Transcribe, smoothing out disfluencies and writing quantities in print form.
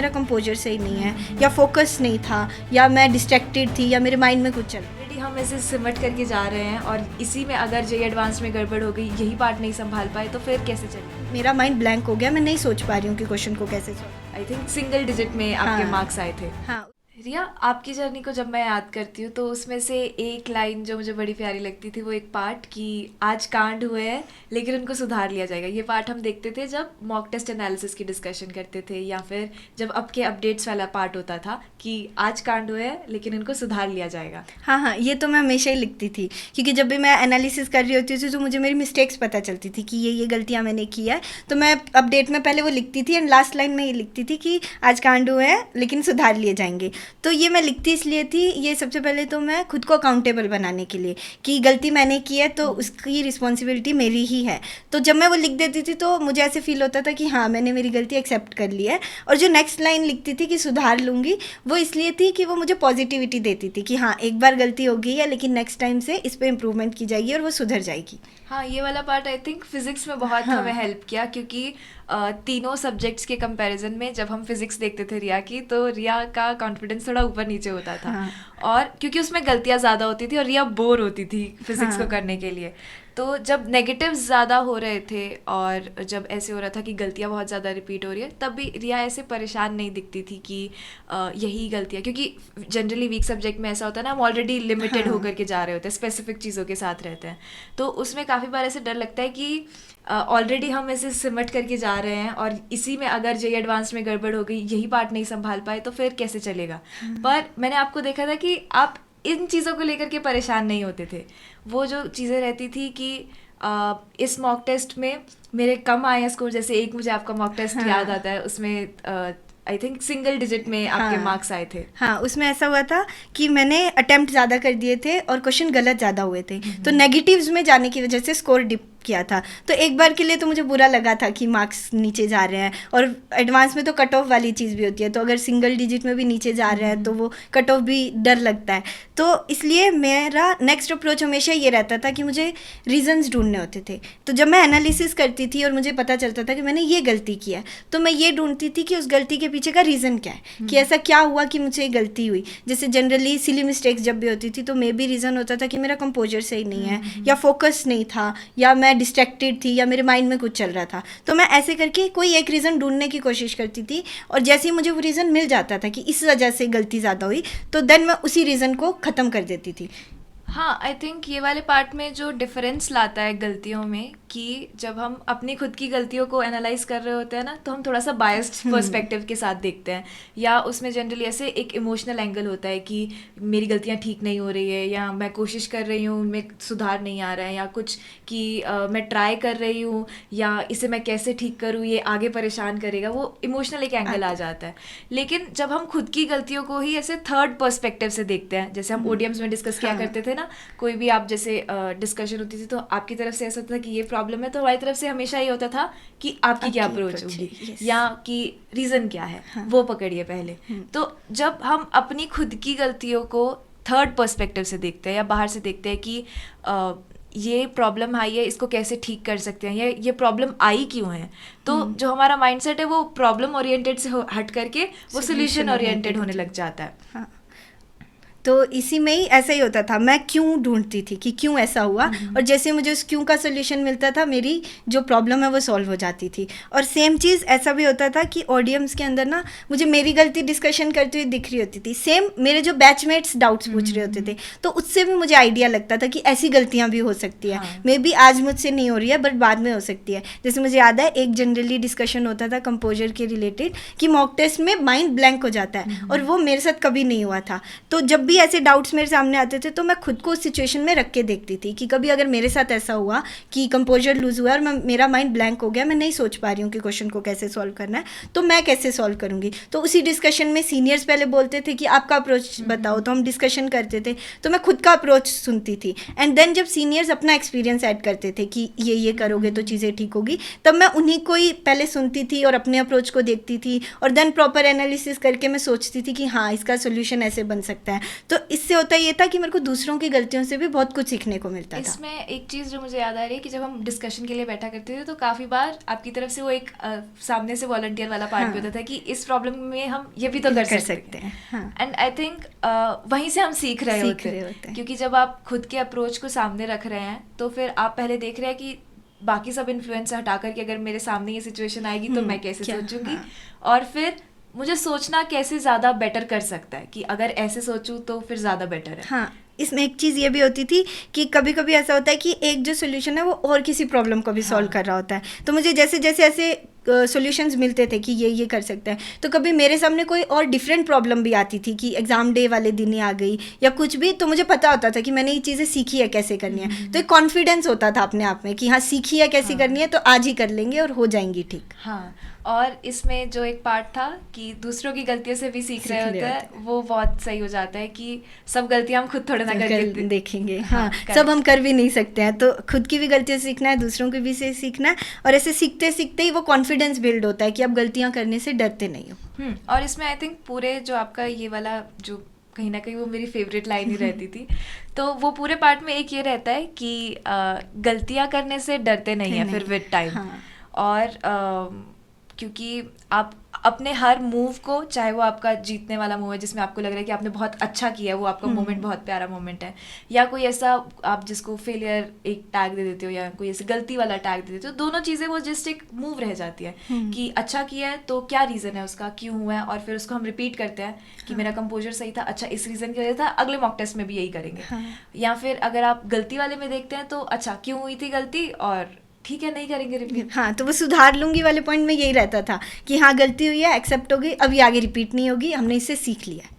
मेरा कंपोजर सही नहीं है, या फोकस नहीं था, या मैं डिस्ट्रैक्टेड थी, या मेरे माइंड में कुछ चल रहा। ऑलरेडी हम ऐसे सिमट करके जा रहे हैं और इसी में अगर जे एडवांस में गड़बड़ हो गई, यही पार्ट नहीं संभाल पाए तो फिर कैसे चलेगा? मेरा माइंड ब्लैंक हो गया, मैं नहीं सोच पा रही हूँ कि क्वेश्चन को कैसे solve. I think single digit में आपके हाँ। मार्क्स आए थे। हाँ। रिया, आपकी जर्नी को जब मैं याद करती हूँ तो उसमें से एक लाइन जो मुझे बड़ी प्यारी लगती थी वो एक पार्ट कि आज कांड हुए हैं लेकिन उनको सुधार लिया जाएगा। ये पार्ट हम देखते थे जब मॉक टेस्ट एनालिसिस की डिस्कशन करते थे, या फिर जब अब के अपडेट्स वाला पार्ट होता था कि आज कांड हुए हैं लेकिन इनको सुधार लिया जाएगा। हाँ, ये तो मैं हमेशा ही लिखती थी, क्योंकि जब भी मैं एनालिसिस कर रही होती थी तो मुझे मेरी मिस्टेक्स पता चलती थी कि ये गलतियाँ मैंने की है, तो मैं अपडेट में पहले वो लिखती थी एंड लास्ट लाइन में ये लिखती थी कि आज कांड हुए हैं लेकिन सुधार लिए जाएंगे। तो ये मैं लिखती इसलिए थी, ये सबसे पहले तो मैं खुद को अकाउंटेबल बनाने के लिए कि गलती मैंने की है तो उसकी रिस्पॉन्सिबिलिटी मेरी ही है। तो जब मैं वो लिख देती थी तो मुझे ऐसे फील होता था कि हाँ, मैंने मेरी गलती एक्सेप्ट कर ली है। और जो नेक्स्ट लाइन लिखती थी कि सुधार लूँगी, वो इसलिए थी कि वो मुझे पॉजिटिविटी देती थी कि हाँ, एक बार गलती हो गई है लेकिन नेक्स्ट टाइम से इस पर इम्प्रूवमेंट की जाएगी और वो सुधर जाएगी। हाँ, ये वाला पार्ट आई थिंक फिजिक्स में बहुत हमें हेल्प किया, क्योंकि तीनों सब्जेक्ट्स के कंपैरिजन में जब हम फिजिक्स देखते थे रिया की, तो रिया का कॉन्फिडेंस थोड़ा ऊपर नीचे होता था। हाँ। और क्योंकि उसमें गलतियाँ ज़्यादा होती थी और रिया बोर होती थी फिजिक्स हाँ। को करने के लिए। तो जब नेगेटिव्स ज़्यादा हो रहे थे और जब ऐसे हो रहा था कि गलतियाँ बहुत ज़्यादा रिपीट हो रही है, तब भी रिया ऐसे परेशान नहीं दिखती थी कि यही गलतियाँ, क्योंकि जनरली वीक सब्जेक्ट में ऐसा होता है ना, हम ऑलरेडी लिमिटेड होकर के जा रहे होते हैं, स्पेसिफिक चीज़ों के साथ रहते हैं। तो उसमें काफ़ी बार ऐसे डर लगता है कि ऑलरेडी हम ऐसे सिमट करके जा रहे हैं और इसी में अगर जे एडवांस में गड़बड़ हो गई, यही पार्ट नहीं संभाल पाए तो फिर कैसे चलेगा। पर मैंने आपको देखा था कि आप इन चीज़ों को लेकर के परेशान नहीं होते थे। वो जो चीज़ें रहती थी कि इस मॉक टेस्ट में मेरे कम आए स्कोर, जैसे एक मुझे आपका मॉक टेस्ट याद आता है, उसमें आई थिंक सिंगल डिजिट में आपके मार्क्स आए थे। हाँ, उसमें ऐसा हुआ था कि मैंने अटेम्प्ट ज़्यादा कर दिए थे और क्वेश्चन गलत ज़्यादा हुए थे, तो नेगेटिव्स में जाने की वजह से स्कोर डिप किया था। तो एक बार के लिए तो मुझे बुरा लगा था कि मार्क्स नीचे जा रहे हैं, और एडवांस में तो कट ऑफ वाली चीज़ भी होती है, तो अगर सिंगल डिजिट में भी नीचे जा रहे हैं तो वो कट ऑफ भी डर लगता है। तो इसलिए मेरा नेक्स्ट अप्रोच हमेशा ये रहता था कि मुझे रीजंस ढूंढने होते थे। तो जब मैं एनालिसिस करती थी और मुझे पता चलता था कि मैंने ये गलती की है, तो मैं ये ढूंढती थी कि उस गलती के पीछे का रीज़न क्या है, कि ऐसा क्या हुआ कि मुझे गलती हुई। जैसे जनरली सिली मिस्टेक्स जब भी होती थी तो मे बी रीज़न होता था कि मेरा कंपोजर सही नहीं है, या फोकस नहीं था, या मैं डिस्ट्रैक्टेड थी, या मेरे माइंड में कुछ चल रहा था। तो मैं ऐसे करके कोई एक रीज़न ढूंढने की कोशिश करती थी, और जैसे ही मुझे वो रीज़न मिल जाता था कि इस वजह से गलती ज़्यादा हुई, तो देन मैं उसी रीज़न को ख़त्म कर देती थी। हाँ, आई थिंक ये वाले पार्ट में जो डिफरेंस लाता है गलतियों में, कि जब हम अपनी खुद की गलतियों को एनालाइज कर रहे होते हैं ना, तो हम थोड़ा सा बायस्ड पर्सपेक्टिव के साथ देखते हैं, या उसमें जनरली ऐसे एक इमोशनल एंगल होता है कि मेरी गलतियाँ ठीक नहीं हो रही है, या मैं कोशिश कर रही हूँ उनमें सुधार नहीं आ रहा है, या कुछ कि मैं ट्राई कर रही हूँ, या इसे मैं कैसे ठीक करूँ, ये आगे परेशान करेगा, वो इमोशनल एक एंगल आ जाता है। लेकिन जब हम खुद की गलतियों को ही ऐसे थर्ड पर्सपेक्टिव से देखते हैं, जैसे हम ओडियम्स में डिस्कस किया करते थे ना, कोई भी आप जैसे डिस्कशन होती थी तो आपकी तरफ से ऐसा होता था कि ये प्रॉब्लम है, तो हमारी तरफ से हमेशा ये होता था कि आपकी क्या अप्रोच होगी, या कि रीज़न क्या है, वो पकड़िए पहले। तो जब हम अपनी खुद की गलतियों को थर्ड पर्सपेक्टिव से देखते हैं या बाहर से देखते हैं कि ये प्रॉब्लम आई है, इसको कैसे ठीक कर सकते हैं, या ये प्रॉब्लम आई क्यों है, तो जो हमारा माइंडसेट है वो प्रॉब्लम ओरिएंटेड से हट करके वो सोल्यूशन ओरिएंटेड होने लग जाता है। हाँ। तो इसी में ही ऐसा ही होता था, मैं क्यों ढूंढती थी कि क्यों ऐसा हुआ, और जैसे मुझे उस क्यों का सोल्यूशन मिलता था, मेरी जो प्रॉब्लम है वो सॉल्व हो जाती थी। और सेम चीज़ ऐसा भी होता था कि ऑडियंस के अंदर ना मुझे मेरी गलती डिस्कशन करती हुई दिख रही होती थी, सेम मेरे जो बैचमेट्स डाउट्स पूछ रहे होते थे, तो उससे भी मुझे आइडिया लगता था कि ऐसी गलतियाँ भी हो सकती है। मे बी आज मुझसे नहीं हो रही है बट बाद में हो सकती है। जैसे मुझे याद है एक जनरली डिस्कशन होता था कंपोजर के रिलेटेड कि मॉक टेस्ट में माइंड ब्लैंक हो जाता है, और वो मेरे साथ कभी नहीं हुआ था। तो जब भी ऐसे डाउट्स मेरे सामने आते थे तो मैं खुद को उस सिचुएशन में रख के देखती थी कि कभी अगर मेरे साथ ऐसा हुआ कि कंपोजर लूज हुआ और मेरा माइंड ब्लैंक हो गया, मैं नहीं सोच पा रही हूँ कि क्वेश्चन को कैसे सॉल्व करना है, तो मैं कैसे सॉल्व करूँगी। तो उसी डिस्कशन में सीनियर्स पहले बोलते थे कि आपका अप्रोच बताओ, तो हम डिस्कशन करते थे, तो मैं खुद का अप्रोच सुनती थी। एंड देन जब सीनियर्स अपना एक्सपीरियंस ऐड करते थे कि ये करोगे तो चीज़ें ठीक होगी, तब मैं उन्हीं को ही पहले सुनती थी और अपने अप्रोच को देखती थी, और देन प्रॉपर एनालिसिस करके मैं सोचती थी कि हाँ, इसका सोल्यूशन ऐसे बन सकता है। तो इससे होता ये था कि मेरे को दूसरों की गलतियों से भी बहुत कुछ सीखने को मिलता था। इसमें एक चीज़ जो मुझे याद आ रही है कि जब हम डिस्कशन के लिए बैठा करते थे तो काफ़ी बार आपकी तरफ से वो एक सामने से वॉलंटियर वाला पार्ट भी होता था कि इस प्रॉब्लम में हम ये भी तो कर सकते हैं। एंड आई थिंक वहीं से हम सीख रहे होते हैं, क्योंकि जब आप खुद के अप्रोच को सामने रख रहे हैं तो फिर आप पहले देख रहे हैं कि बाकी सब इन्फ्लुएंस हटा कर कि अगर मेरे सामने ये सिचुएशन आएगी तो मैं कैसे सोचूंगी, और फिर मुझे सोचना कैसे ज़्यादा बेटर कर सकता है कि अगर ऐसे सोचूं तो फिर ज़्यादा बेटर है। हाँ, इसमें एक चीज़ ये भी होती थी कि कभी कभी ऐसा होता है कि एक जो सोल्यूशन है वो और किसी प्रॉब्लम को भी सॉल्व कर रहा होता है, तो मुझे जैसे जैसे ऐसे सॉल्यूशंस मिलते थे कि ये कर सकते हैं, तो कभी मेरे सामने कोई और डिफरेंट प्रॉब्लम भी आती थी कि एग्ज़ाम डे वाले दिन ही आ गई या कुछ भी, तो मुझे पता होता था कि मैंने ये चीज़ें सीखी है कैसे करनी है, तो एक कॉन्फिडेंस होता था अपने आप में कि हाँ सीखी है कैसे करनी है, तो आज ही कर लेंगे और हो जाएंगी ठीक। हाँ, और इसमें जो एक पार्ट था कि दूसरों की गलतियों से भी सीख रहे होते हैं, वो बहुत सही हो जाता है कि सब गलतियां हम खुद थोड़े ना करके देखेंगे। हाँ, सब हम कर भी नहीं सकते हैं, तो खुद की भी गलतियों से सीखना है, दूसरों की भी से सीखना है, और ऐसे सीखते सीखते ही वो कॉन्फिडेंस बिल्ड होता है कि आप गलतियां करने से डरते नहीं हो। और इसमें आई थिंक पूरे जो आपका ये वाला जो कहीं ना कहीं वो मेरी फेवरेट लाइन ही रहती थी, तो वो पूरे पार्ट में एक ये रहता है कि गलतियां करने से डरते नहीं है फिर विद टाइम। और क्योंकि आप अपने हर मूव को, चाहे वो आपका जीतने वाला मूव है जिसमें आपको लग रहा है कि आपने बहुत अच्छा किया, वो आपका मोमेंट बहुत प्यारा मोमेंट है, या कोई ऐसा आप जिसको फेलियर एक टैग दे देते हो या कोई ऐसी गलती वाला टैग दे देते हो, दोनों चीज़ें वो जस्ट एक मूव रह जाती है कि अच्छा किया है तो क्या रीज़न है उसका, क्यों हुआ है, और फिर उसको हम रिपीट करते हैं कि मेरा कंपोजर सही था, अच्छा इस रीज़न की वजह था, अगले मॉक टेस्ट में भी यही करेंगे। या फिर अगर आप गलती वाले में देखते हैं तो अच्छा क्यों हुई थी गलती, और ठीक है नहीं करेंगे रिपीट। हाँ, तो वो सुधार लूंगी वाले पॉइंट में यही रहता था कि हाँ गलती हुई है, एक्सेप्ट हो गई, अब ये आगे रिपीट नहीं होगी, हमने इससे सीख लिया है।